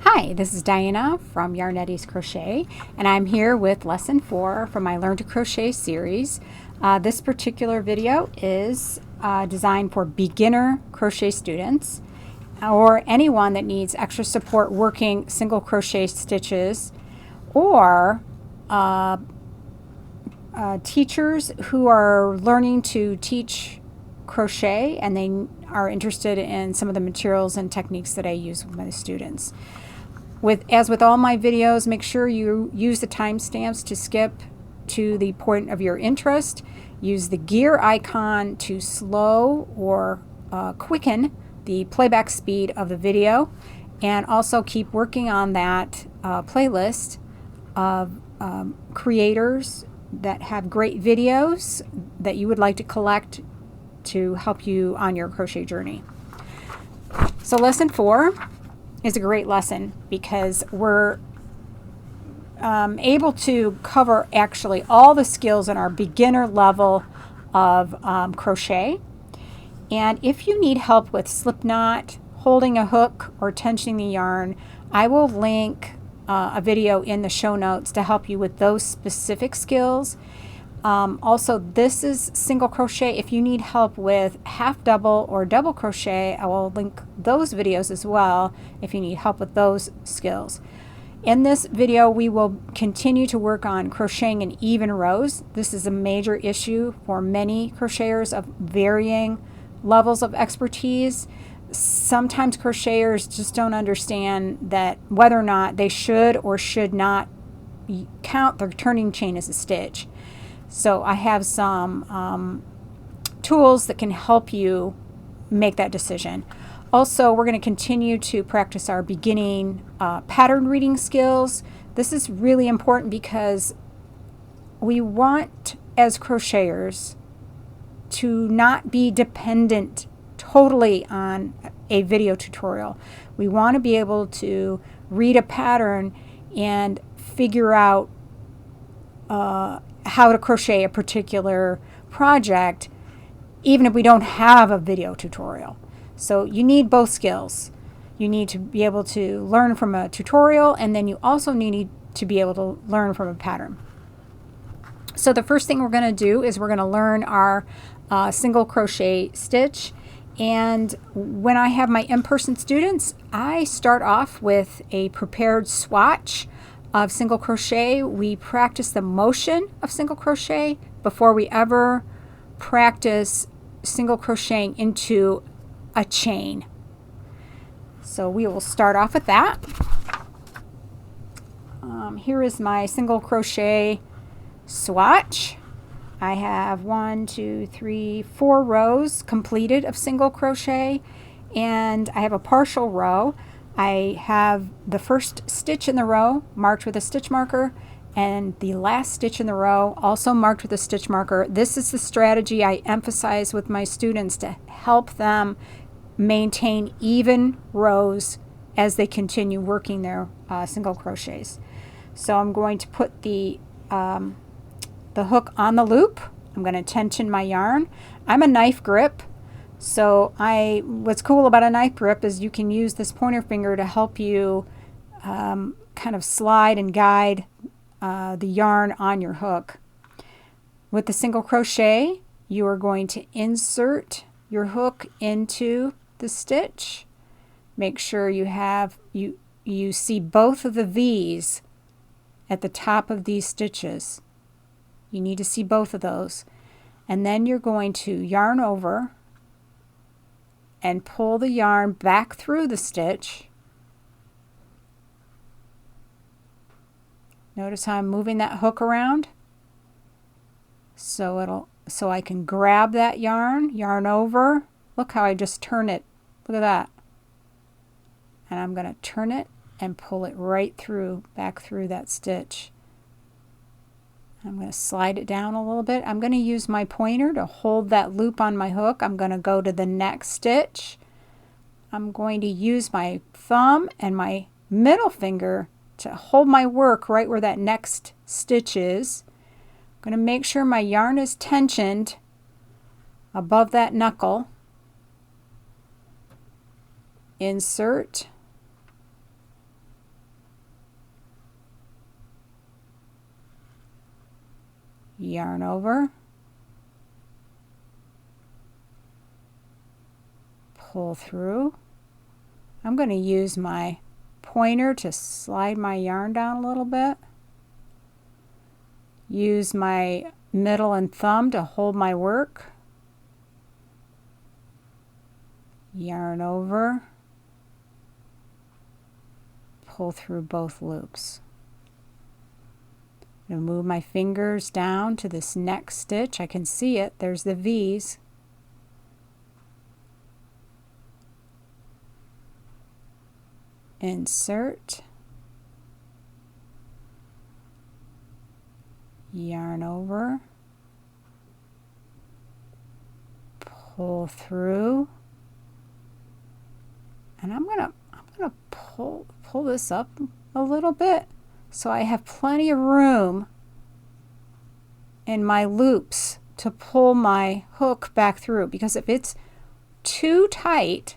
Hi, this is Diana from Yarnettes Crochet, and I'm here with Lesson 4 from my Learn to Crochet series. This particular video is designed for beginner crochet students or anyone that needs extra support working single crochet stitches, or teachers who are learning to teach crochet and they are interested in some of the materials and techniques that I use with my students. As with all my videos, make sure you use the timestamps to skip to the point of your interest. Use the gear icon to slow or quicken the playback speed of the video, and also keep working on that playlist of creators that have great videos that you would like to collect to help you on your crochet journey. So lesson 4 is a great lesson because we're able to cover actually all the skills in our beginner level of crochet. And if you need help with slip knot, holding a hook, or tensioning the yarn, I will link a video in the show notes to help you with those specific skills. Also, this is single crochet. If you need help with half double or double crochet, I will link those videos as well if you need help with those skills. In this video, we will continue to work on crocheting in even rows. This is a major issue for many crocheters of varying levels of expertise. Sometimes crocheters just don't understand that whether or not they should or should not count their turning chain as a stitch. So I have some tools that can help you make that decision. Also, we're going to continue to practice our beginning pattern reading skills. This is really important because we want, as crocheters, to not be dependent totally on a video tutorial. We want to be able to read a pattern and figure out how to crochet a particular project, even if we don't have a video tutorial. So you need both skills. You need to be able to learn from a tutorial, and then you also need to be able to learn from a pattern. So the first thing we're going to do is we're going to learn our single crochet stitch. And when I have my in-person students, I start off with a prepared swatch of single crochet. We practice the motion of single crochet before we ever practice single crocheting into a chain. So we will start off with that. Here is my single crochet swatch. I have 4 rows completed of single crochet, and I have a partial row. I have the first stitch in the row marked with a stitch marker, and the last stitch in the row also marked with a stitch marker. This is the strategy I emphasize with my students to help them maintain even rows as they continue working their single crochets. So I'm going to put the hook on the loop. I'm going to tension my yarn. I'm a knife grip. So what's cool about a knife grip is you can use this pointer finger to help you kind of slide and guide the yarn on your hook. With the single crochet, you are going to insert your hook into the stitch. Make sure you see both of the V's at the top of these stitches. You need to see both of those. And then you're going to yarn over and pull the yarn back through the stitch. Notice how I'm moving that hook around so I can grab that yarn over. Look how I just turn it. Look at that. And I'm going to turn it and pull it right through, back through that stitch. I'm going to slide it down a little bit. I'm going to use my pointer to hold that loop on my hook. I'm going to go to the next stitch. I'm going to use my thumb and my middle finger to hold my work right where that next stitch is. I'm going to make sure my yarn is tensioned above that knuckle. Insert yarn over, pull through. I'm going to use my pointer to slide my yarn down a little bit. Use my middle and thumb to hold my work. Yarn over, pull through both loops. I'm going to move my fingers down to this next stitch. I can see it. There's the V's. Insert, yarn over, pull through, and I'm gonna pull this up a little bit so I have plenty of room in my loops to pull my hook back through, because if it's too tight,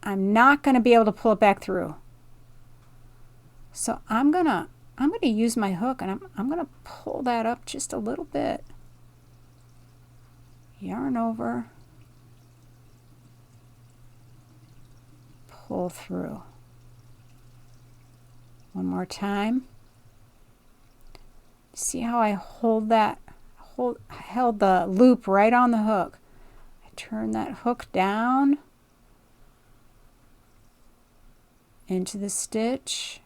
I'm not going to be able to pull it back through. So I'm gonna use my hook, and I'm gonna pull that up just a little bit. Yarn over, pull through. One more time. See how I held the loop right on the hook. I turn that hook down into the stitch.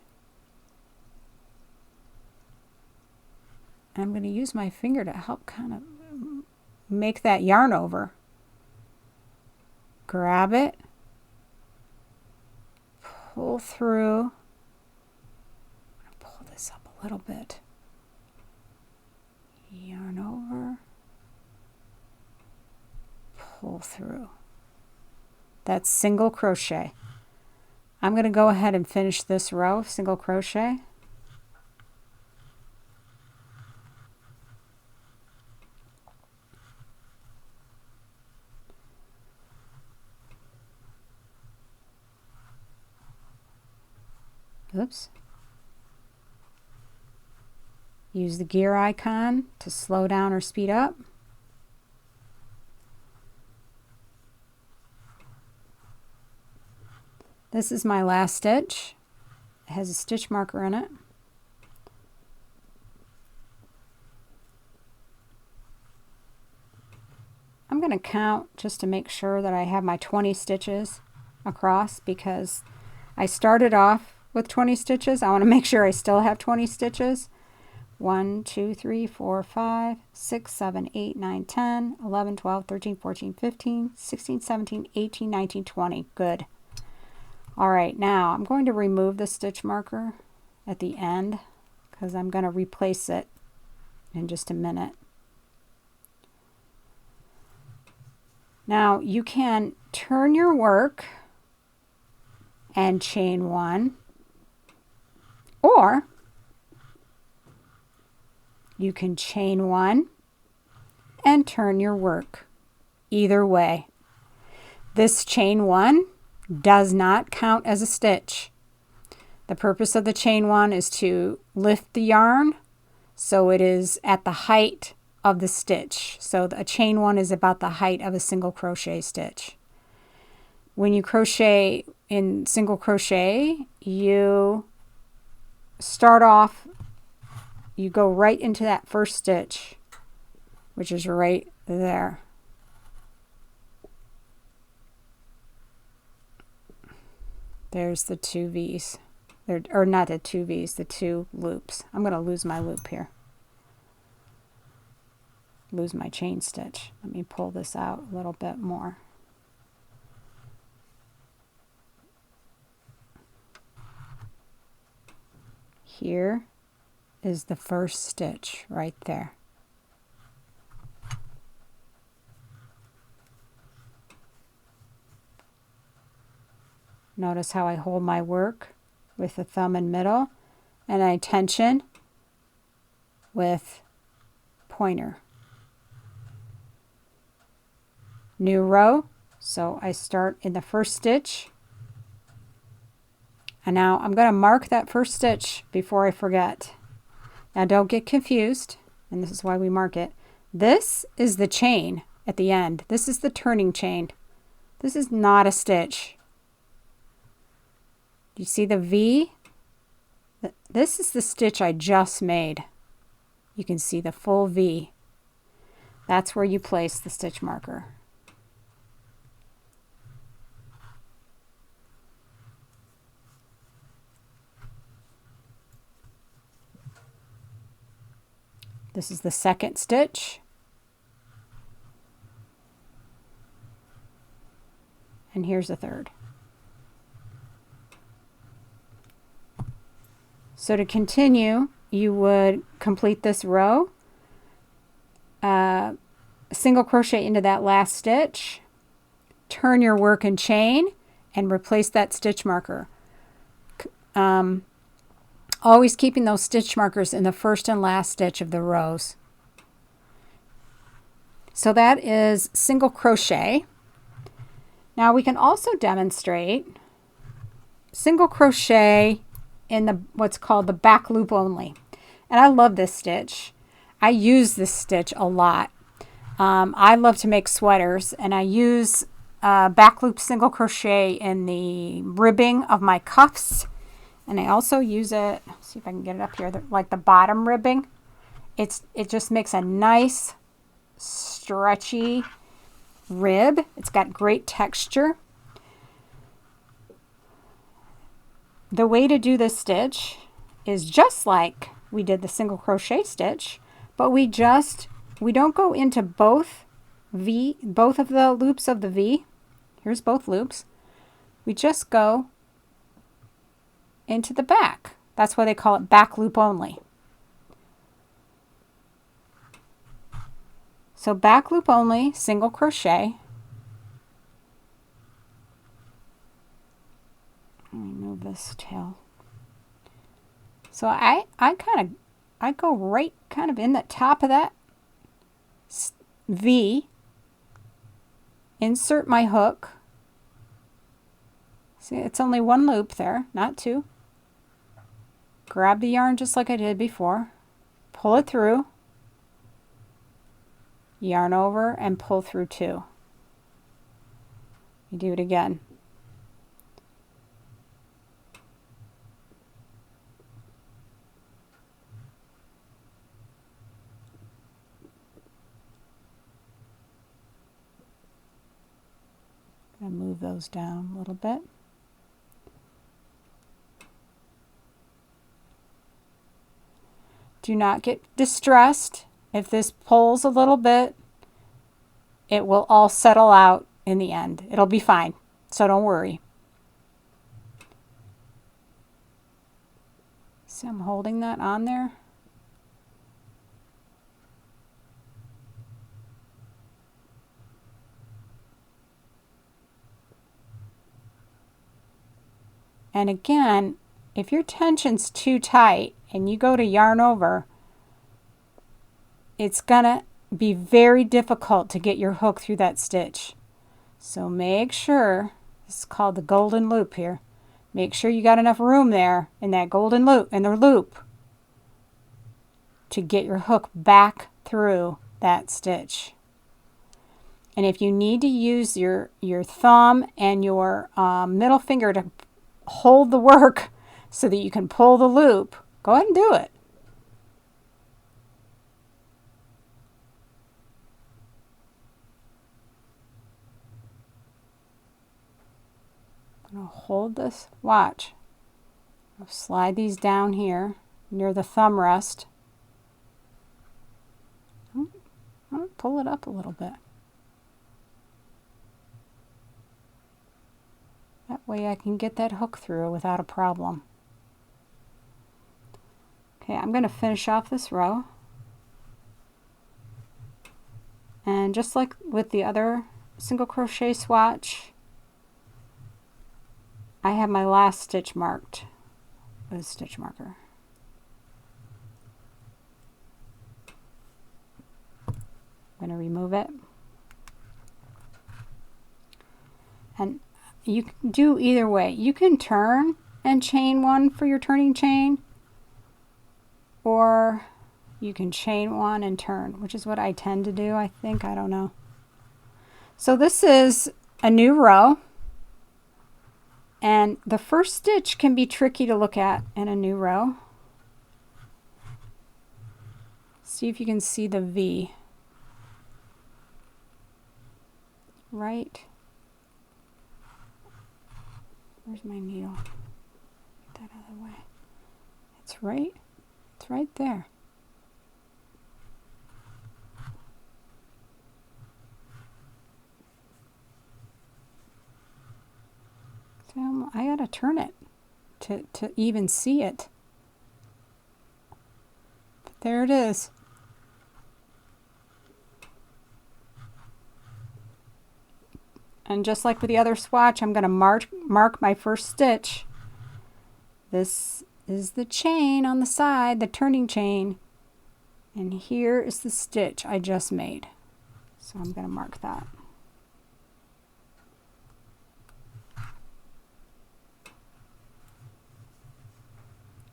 I'm going to use my finger to help kind of make that yarn over. Grab it, pull through, pull this up a little bit. Yarn over, pull through. That's single crochet. I'm going to go ahead and finish this row, single crochet. Oops. Use the gear icon to slow down or speed up. This is my last stitch. It has a stitch marker in it. I'm going to count just to make sure that I have my 20 stitches across, because I started off with 20 stitches. I want to make sure I still have 20 stitches. 1, 2, 3, 4, 5, 6, 7, 8, 9, 10, 11, 12, 13, 14, 15, 16, 17, 18, 19, 20. Good. All right, now I'm going to remove the stitch marker at the end because I'm going to replace it in just a minute. Now you can turn your work and chain one, or you can chain one and turn your work. Either way. This chain one does not count as a stitch. The purpose of the chain one is to lift the yarn so it is at the height of the stitch. So a chain one is about the height of a single crochet stitch. When you crochet in single crochet, you start off, you go right into that first stitch, which is right there. There's the two V's, or not the two V's, the two loops. I'm going to lose my loop here. Lose my chain stitch. Let me pull this out a little bit more. Here is the first stitch right there. Notice how I hold my work with the thumb and middle, and I tension with pointer. New row, so I start in the first stitch. And now I'm going to mark that first stitch before I forget. Now don't get confused, and this is why we mark it. This is the chain at the end. This is the turning chain. This is not a stitch. You see the V? This is the stitch I just made. You can see the full V. That's where you place the stitch marker. This is the second stitch. And here's the third. So to continue, you would complete this row, single crochet into that last stitch, turn your work and chain, and replace that stitch marker. Always keeping those stitch markers in the first and last stitch of the rows. So that is single crochet. Now we can also demonstrate single crochet in the what's called the back loop only. And I love this stitch. I use this stitch a lot. I love to make sweaters, and I use back loop single crochet in the ribbing of my cuffs. And I also use it, see if I can get it up here, like the bottom ribbing. It just makes a nice stretchy rib. It's got great texture. The way to do this stitch is just like we did the single crochet stitch, but we don't go into both of the loops of the V. Here's both loops. We just go into the back. That's why they call it back loop only. So back loop only, single crochet. Let me move this tail. So I go right kind of in the top of that V, insert my hook. See, it's only one loop there, not two. Grab the yarn just like I did before, pull it through, yarn over, and pull through two. You do it again. I'm going to move those down a little bit. Do not get distressed. If this pulls a little bit, it will all settle out in the end. It'll be fine, so don't worry. So I'm holding that on there. And again, if your tension's too tight and you go to yarn over, it's gonna be very difficult to get your hook through that stitch. So make sure, this is called the golden loop here, make sure you got enough room there in that golden loop, in the loop, to get your hook back through that stitch. And if you need to use your thumb and your middle finger to hold the work so that you can pull the loop, go ahead and do it. I'm going to hold this, watch. I'll slide these down here near the thumb rest. I'm going to pull it up a little bit. That way I can get that hook through without a problem. Okay, I'm going to finish off this row. And just like with the other single crochet swatch, I have my last stitch marked with a stitch marker. I'm going to remove it. And you can do either way. You can turn and chain one for your turning chain, or you can chain one and turn, which is what I tend to do, I think. I don't know. So this is a new row, and the first stitch can be tricky to look at in a new row. See if you can see the V. Right. Where's my needle? Get that out of the way. It's right there. So I gotta turn it to even see it. But there it is. And just like with the other swatch, I'm going to mark my first stitch. This is the chain on the side, the turning chain. And here is the stitch I just made. So I'm going to mark that.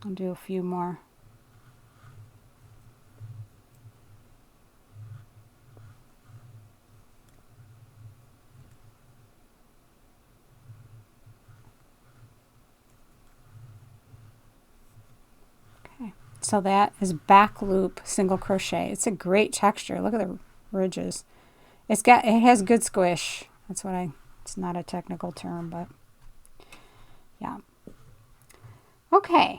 I'll do a few more. So that is back loop single crochet. It's a great texture. Look at the ridges. It has good squish. That's what it's not a technical term, but yeah. Okay.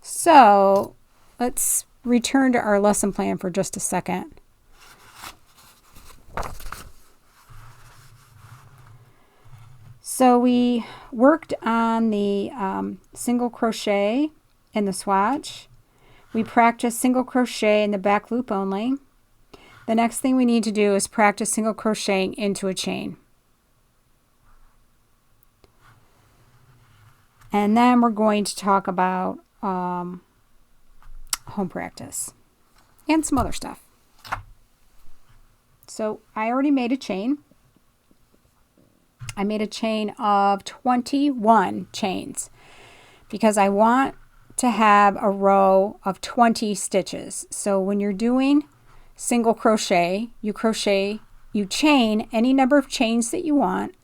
So let's return to our lesson plan for just a second. So we worked on the single crochet in the swatch. We practiced single crochet in the back loop only. The next thing we need to do is practice single crocheting into a chain. And then we're going to talk about home practice and some other stuff. So I already made a chain. I made a chain of 21 chains because I want to have a row of 20 stitches. So when you're doing single crochet, you chain any number of chains that you want,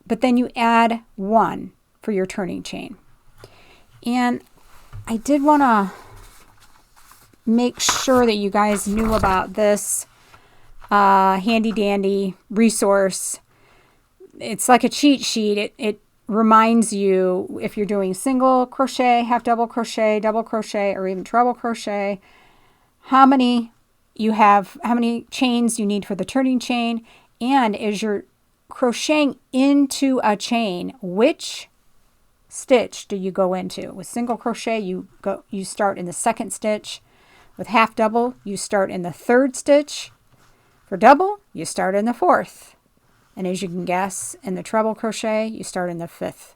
but then you add one for your turning chain. And I did want to make sure that you guys knew about this handy dandy resource. It's like a cheat sheet. It reminds you if you're doing single crochet, half double crochet, double crochet, or even treble crochet, how many chains you need for the turning chain, and as you're crocheting into a chain, which stitch do you go into? With single crochet, you start in the second stitch. With half double, you start in the third stitch. For double, you start in the fourth. And as you can guess, in the treble crochet, you start in the fifth.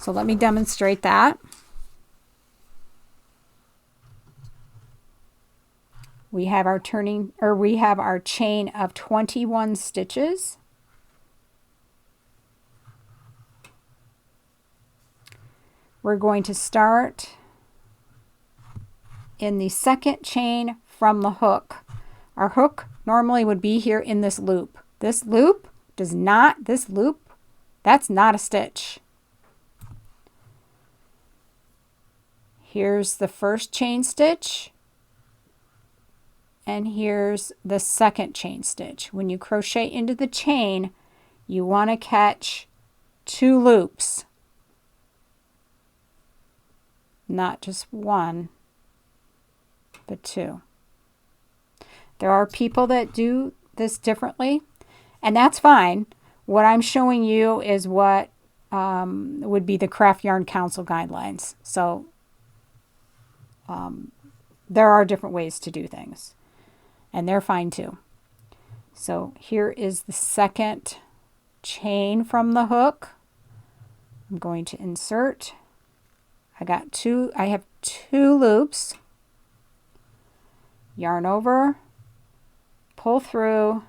So let me demonstrate that. We have our chain of 21 stitches. We're going to start in the second chain from the hook. Our hook normally would be here in this loop. This loop, that's not a stitch. Here's the first chain stitch, and here's the second chain stitch. When you crochet into the chain, you want to catch 2 loops, not just one, but 2. There are people that do this differently, and that's fine. What I'm showing you is what would be the Craft Yarn Council guidelines. So there are different ways to do things, and they're fine too. So here is the second chain from the hook. I'm going to insert. I have 2 loops. Yarn over, pull through,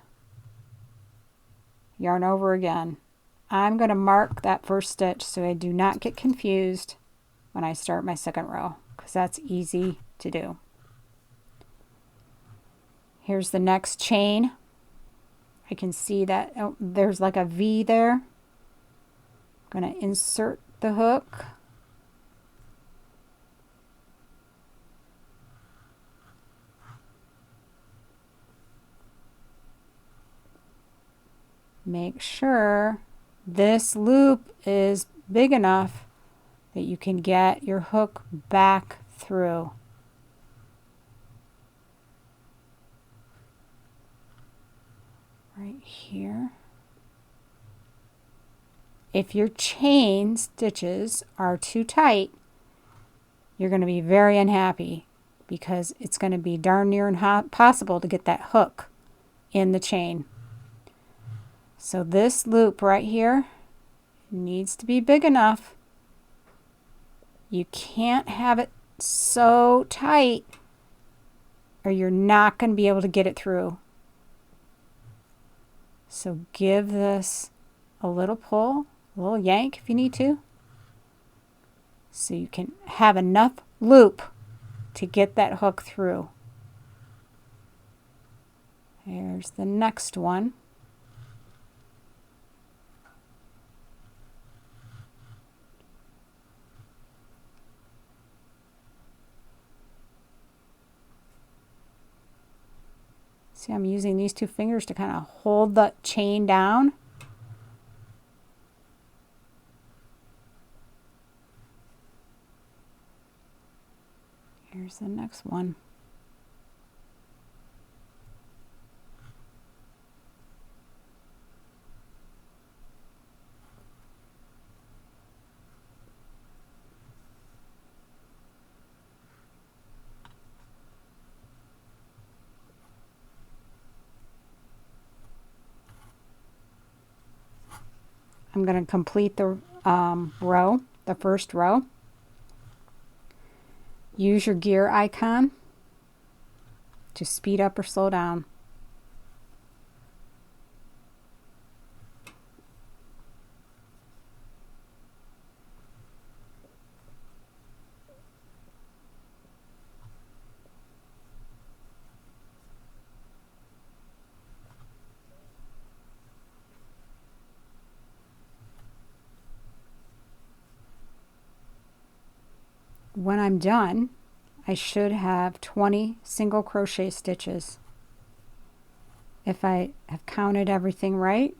yarn over again, I'm going to mark that first stitch so I do not get confused when I start my second row, because that's easy to do. Here's the next chain. I can see that there's like a V there. I'm going to insert the hook. Make sure this loop is big enough that you can get your hook back through. Right here. If your chain stitches are too tight, you're going to be very unhappy, because it's going to be darn near impossible to get that hook in the chain. So this loop right here needs to be big enough. You can't have it so tight or you're not going to be able to get it through. So give this a little pull, a little yank if you need to, so you can have enough loop to get that hook through. Here's the next one. See, I'm using these two fingers to kind of hold the chain down. Here's the next one. I'm going to complete the row, the first row. Use your gear icon to speed up or slow down. When I'm done, I should have 20 single crochet stitches. If I have counted everything right.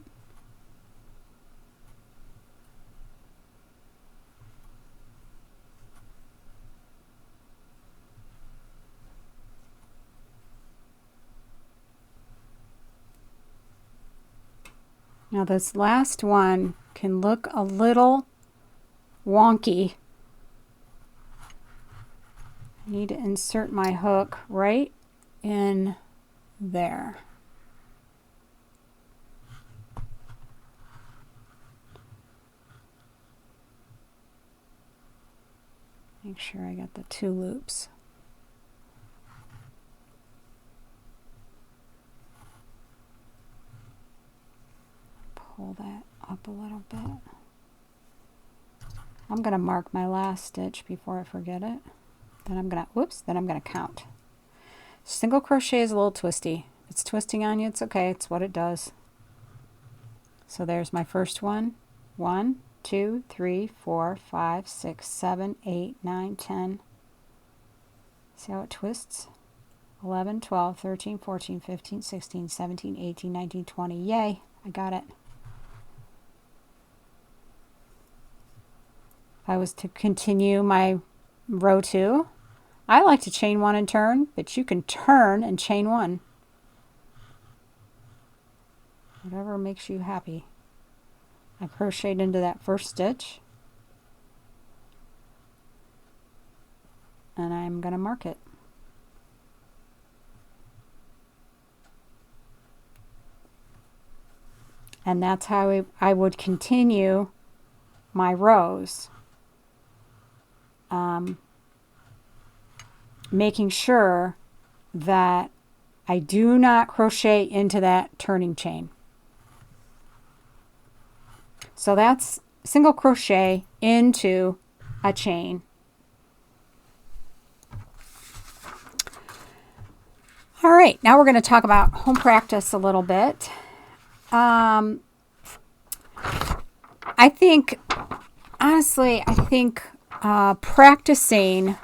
Now this last one can look a little wonky. I need to insert my hook right in there. Make sure I got the two loops. Pull that up a little bit. I'm going to mark my last stitch before I forget it. Then I'm going to, whoops, then I'm going to count. Single crochet is a little twisty. If it's twisting on you, it's okay. It's what it does. So there's my first one. 1, 2, 3, 4, 5, 6, 7, 8, 9, 10. See how it twists? 11, 12, 13, 14, 15, 16, 17, 18, 19, 20. Yay, I got it. If I was to continue my row 2, I like to chain 1 and turn, but you can turn and chain 1. Whatever makes you happy. I crocheted into that first stitch, and I'm going to mark it. And that's how I would continue my rows. Making sure that I do not crochet into that turning chain. So that's single crochet into a chain. All right, now we're going to talk about home practice a little bit. I think, honestly, practicing,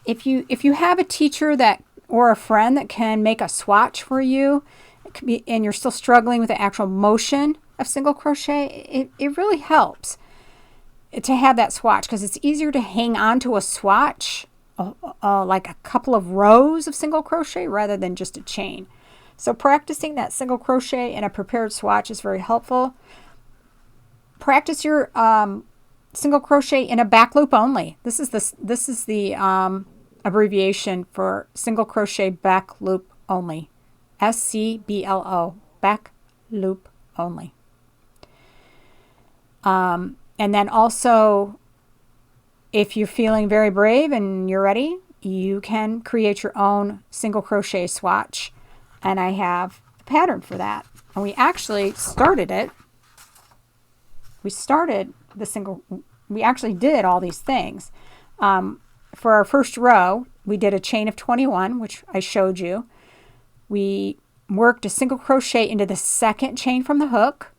if you have a teacher that or a friend that can make a swatch for you, and you're still struggling with the actual motion of single crochet, it really helps to have that swatch, because it's easier to hang on to a swatch like a couple of rows of single crochet rather than just a chain. So practicing that single crochet in a prepared swatch is very helpful. Practice your single crochet in a back loop only. This is the abbreviation for single crochet back loop only. SCBLO, back loop only. And then also, if you're feeling very brave and you're ready, you can create your own single crochet swatch. And I have the pattern for that. And we actually started it. We actually did all these things. For our first row, we did a chain of 21, which I showed you. We worked a single crochet into the second chain from the hook.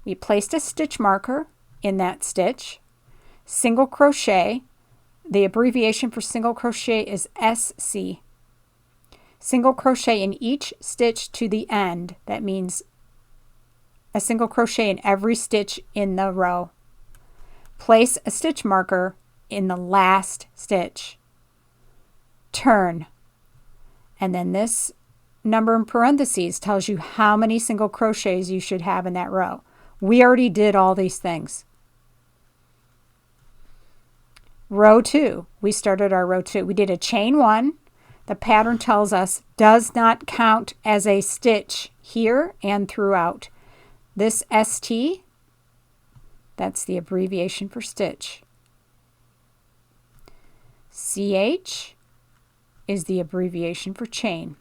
We placed a stitch marker in that stitch. Single crochet. The abbreviation for single crochet is SC. Single crochet in each stitch to the end. That means a single crochet in every stitch in the row. Place a stitch marker in the last stitch. Turn. And then this number in parentheses tells you how many single crochets you should have in that row. We already did all these things. Row 2. We started our row 2. We did a chain 1. The pattern tells us does not count as a stitch here and throughout. This ST, that's the abbreviation for stitch. CH is the abbreviation for chain.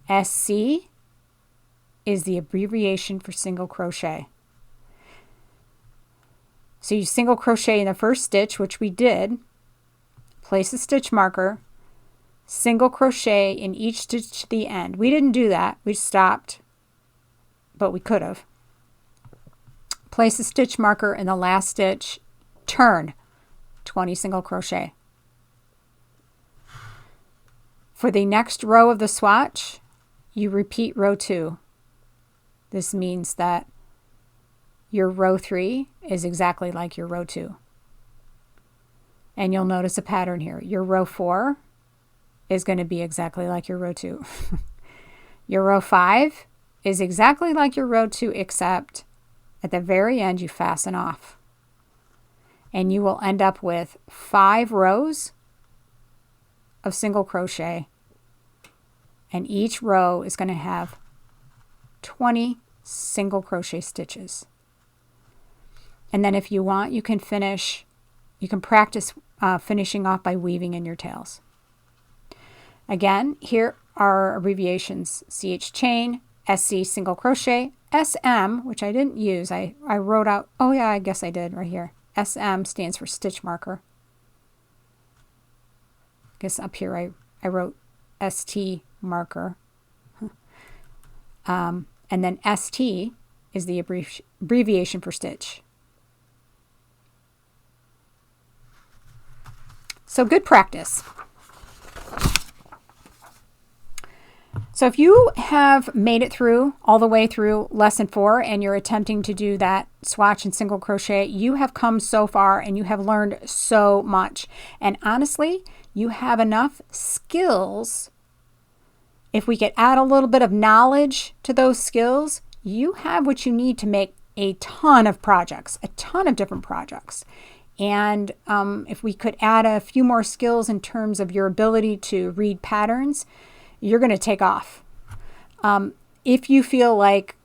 SC is the abbreviation for single crochet. So you single crochet in the first stitch, which we did, place a stitch marker, single crochet in each stitch to the end. We didn't do that. We stopped, but we could have. Place a stitch marker in the last stitch, turn, 20 single crochet. For the next row of the swatch, you repeat row 2. This means that your row 3 is exactly like your row 2. And you'll notice a pattern here. Your row 4 is going to be exactly like your row 2. Your row 5 is exactly like your row 2, except at the very end you fasten off. And you will end up with 5 rows of single crochet. And each row is going to have 20 single crochet stitches. And then if you want, you can practice finishing off by weaving in your tails. Again, here are abbreviations: CH chain, SC single crochet, SM, which I didn't use. I wrote out, oh yeah, I guess I did right here. SM stands for stitch marker. I guess up here I wrote ST marker. And then ST is the abbreviation for stitch. So good practice. So if you have made it through all the way through lesson 4 and you're attempting to do that swatch and single crochet, you have come so far and you have learned so much. And honestly, you have enough skills. If we could add a little bit of knowledge to those skills, you have what you need to make a ton of projects, a ton of different projects. And if we could add a few more skills in terms of your ability to read patterns, you're going to take off. If you feel like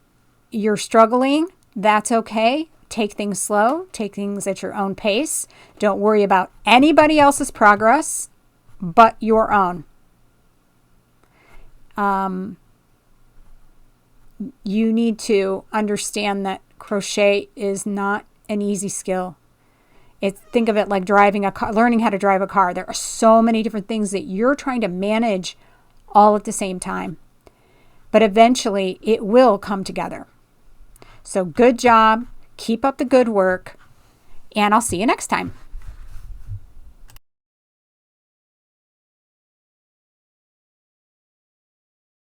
you're struggling, that's okay. Take things slow. Take things at your own pace. Don't worry about anybody else's progress but your own. you need to understand that crochet is not an easy skill. Think of it like driving a car, learning how to drive a car. There are so many different things that you're trying to manage all at the same time. But eventually it will come together. So good job. Keep up the good work. And I'll see you next time.